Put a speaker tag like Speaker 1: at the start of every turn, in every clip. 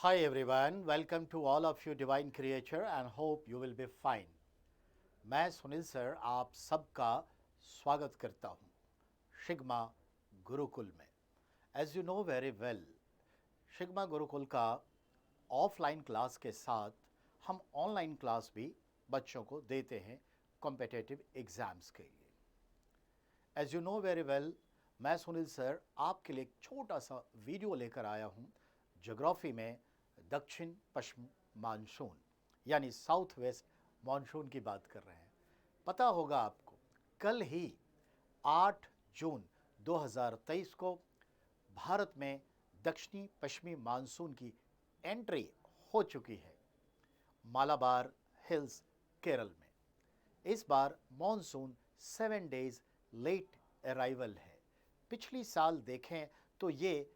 Speaker 1: Hi everyone, welcome to all of you divine creature and hope you will be fine. मैं Sunil sir आप सबका स्वागत करता हूँ शिग्मा गुरुकुल में. As you know very well, Shigma Gurukul का ऑफलाइन क्लास के साथ हम ऑनलाइन क्लास भी बच्चों को देते हैं कॉम्पिटिटिव एग्ज़ाम्स के लिए. As you know very well, मैं सुनील सर आपके लिए एक छोटा सा वीडियो लेकर आया हूँ ज्योग्राफी में दक्षिण पश्चिम मानसून यानी साउथ वेस्ट मानसून की बात कर रहे हैं. पता होगा आपको, कल ही 8 जून 2023 को भारत में दक्षिणी पश्चिमी मानसून की एंट्री हो चुकी है मालाबार हिल्स केरल में. इस बार मॉनसून 7 डेज लेट अराइवल है. पिछली साल देखें तो ये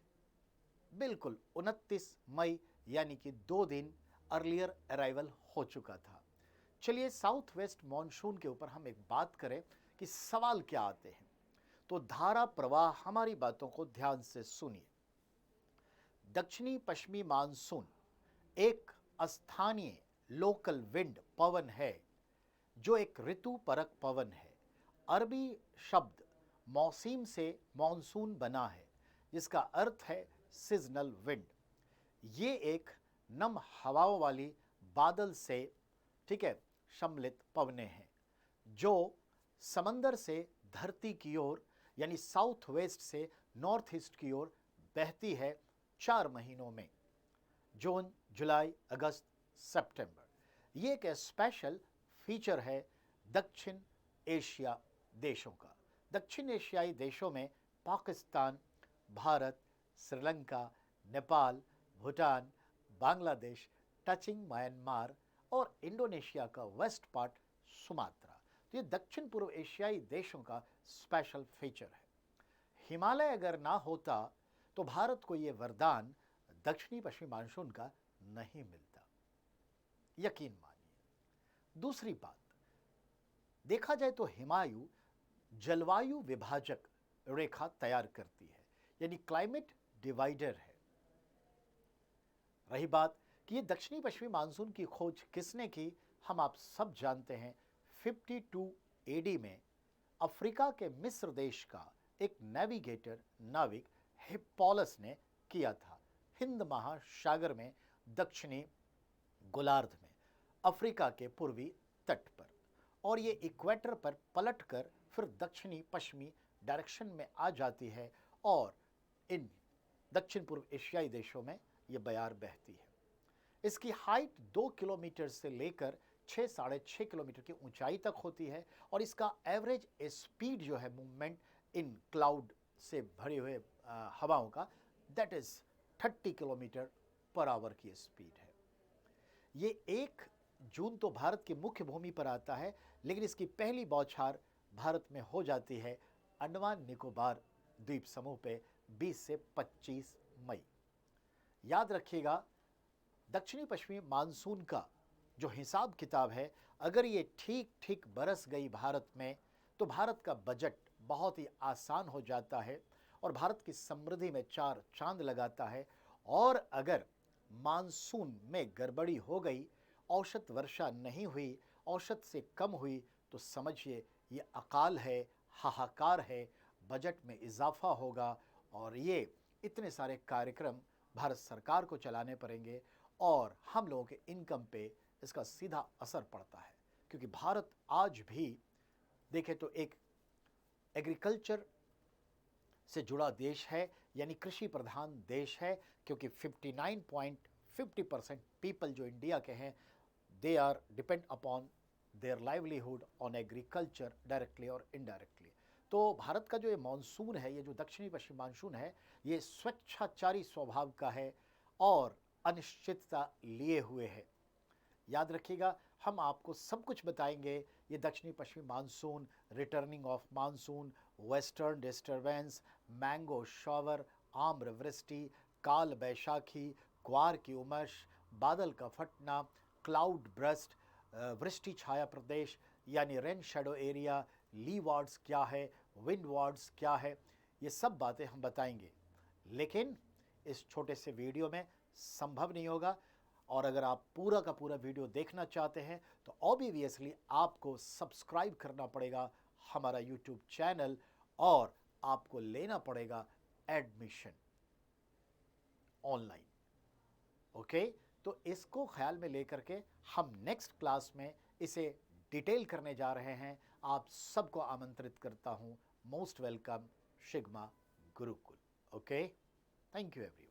Speaker 1: बिल्कुल 29 मई यानी कि 2 दिन अर्लियर अराइवल हो चुका था. चलिए साउथ वेस्ट मॉनसून के ऊपर हम एक बात करें कि सवाल क्या आते हैं. तो धारा प्रवाह हमारी बातों को ध्यान से सुनिए. दक्षिणी पश्चिमी मानसून एक स्थानीय लोकल विंड पवन है जो एक ऋतु परक पवन है. अरबी शब्द मौसम से मॉनसून बना है जिसका अर्थ है सीजनल विंड. ये एक नम हवाओं वाली बादल से सम्मिलित पवनें हैं जो समंदर से धरती की ओर यानी साउथ वेस्ट से नॉर्थ ईस्ट की ओर बहती है 4 महीनों में, जून, जुलाई, अगस्त, सितंबर. ये एक स्पेशल फीचर है दक्षिण एशिया देशों का. दक्षिण एशियाई देशों में पाकिस्तान, भारत, श्रीलंका, नेपाल, भूटान, बांग्लादेश, टचिंग म्यांमार और इंडोनेशिया का वेस्ट पार्ट सुमात्रा. तो ये दक्षिण पूर्व एशियाई देशों का स्पेशल फीचर है. हिमालय अगर ना होता तो भारत को ये वरदान दक्षिणी पश्चिमी मानसून का नहीं मिलता, यकीन मानिए. दूसरी बात, देखा जाए तो हिमायू जलवायु विभाजक रेखा तैयार करती है यानी क्लाइमेट डिवाइडर है. रही बात कि ये दक्षिणी पश्चिमी मानसून की खोज किसने की, हम आप सब जानते हैं. 52 एडी में अफ्रीका के मिस्र देश का एक नेविगेटर नाविक हिप्पोलस ने किया था हिंद महासागर में दक्षिणी गोलार्ध में अफ्रीका के पूर्वी तट पर. और ये इक्वेटर पर पलटकर फिर दक्षिणी पश्चिमी डायरेक्शन में आ जाती है और इन दक्षिण पूर्व एशियाई देशों में ये बयार बहती है. इसकी हाइट 2 किलोमीटर से लेकर 6-6.5 किलोमीटर की ऊंचाई तक होती है और इसका एवरेज स्पीड जो है मूवमेंट इन क्लाउड से भरे हुए हवाओं का, that is 30 kilometre per hour की स्पीड है. ये 1 जून तो भारत की मुख्य भूमि पर आता है, लेकिन इसकी पहली बौछार भारत में हो जाती है अंडमान निकोबार द्वीप समूह पे 20 से 25 मई. याद रखिएगा, दक्षिणी पश्चिमी मानसून का जो हिसाब किताब है, अगर ये ठीक ठीक बरस गई भारत में तो भारत का बजट बहुत ही आसान हो जाता है और भारत की समृद्धि में 4 चांद लगाता है. और अगर मानसून में गड़बड़ी हो गई, औसत वर्षा नहीं हुई, औसत से कम हुई, तो समझिए ये अकाल है, हाहाकार है, बजट में इजाफा होगा और ये इतने सारे कार्यक्रम भारत सरकार को चलाने पड़ेंगे और हम लोगों के इनकम पे इसका सीधा असर पड़ता है. क्योंकि भारत आज भी देखें तो एक एग्रीकल्चर से जुड़ा देश है यानी कृषि प्रधान देश है, क्योंकि 59.50% पीपल जो इंडिया के हैं, they are depend upon their livelihood on agriculture directly और इनडायरेक्टली. तो भारत का जो ये मानसून है, ये जो दक्षिणी पश्चिमी मानसून है, ये स्वेच्छाचारी स्वभाव का है और अनिश्चितता लिए हुए है. याद रखिएगा, हम आपको सब कुछ बताएंगे. ये दक्षिणी पश्चिमी monsoon, returning of monsoon, western disturbance, mango shower, आम्र वृष्टि, काल बैशाखी, ग्वार की उमस, बादल का फटना, क्लाउड ब्रस्ट, वृष्टि छाया प्रदेश यानी रेन शेडो एरिया, ली वार्ड्स क्या है, विंड वार्ड्स क्या है, ये सब बातें हम बताएंगे. लेकिन इस छोटे से वीडियो में संभव नहीं होगा। और अगर आप पूरा का पूरा वीडियो देखना चाहते हैं तो ऑब्वियसली आपको सब्सक्राइब करना पड़ेगा हमारा यूट्यूब चैनल और आपको लेना पड़ेगा एडमिशन ऑनलाइन। ओके, तो इसको ख्याल में लेकर के हम नेक्स्ट क्लास में इसे डिटेल करने जा रहे हैं। आप सबको आमंत्रित करता हूं। Most welcome, Shigma Gurukul. Okay, thank you everyone.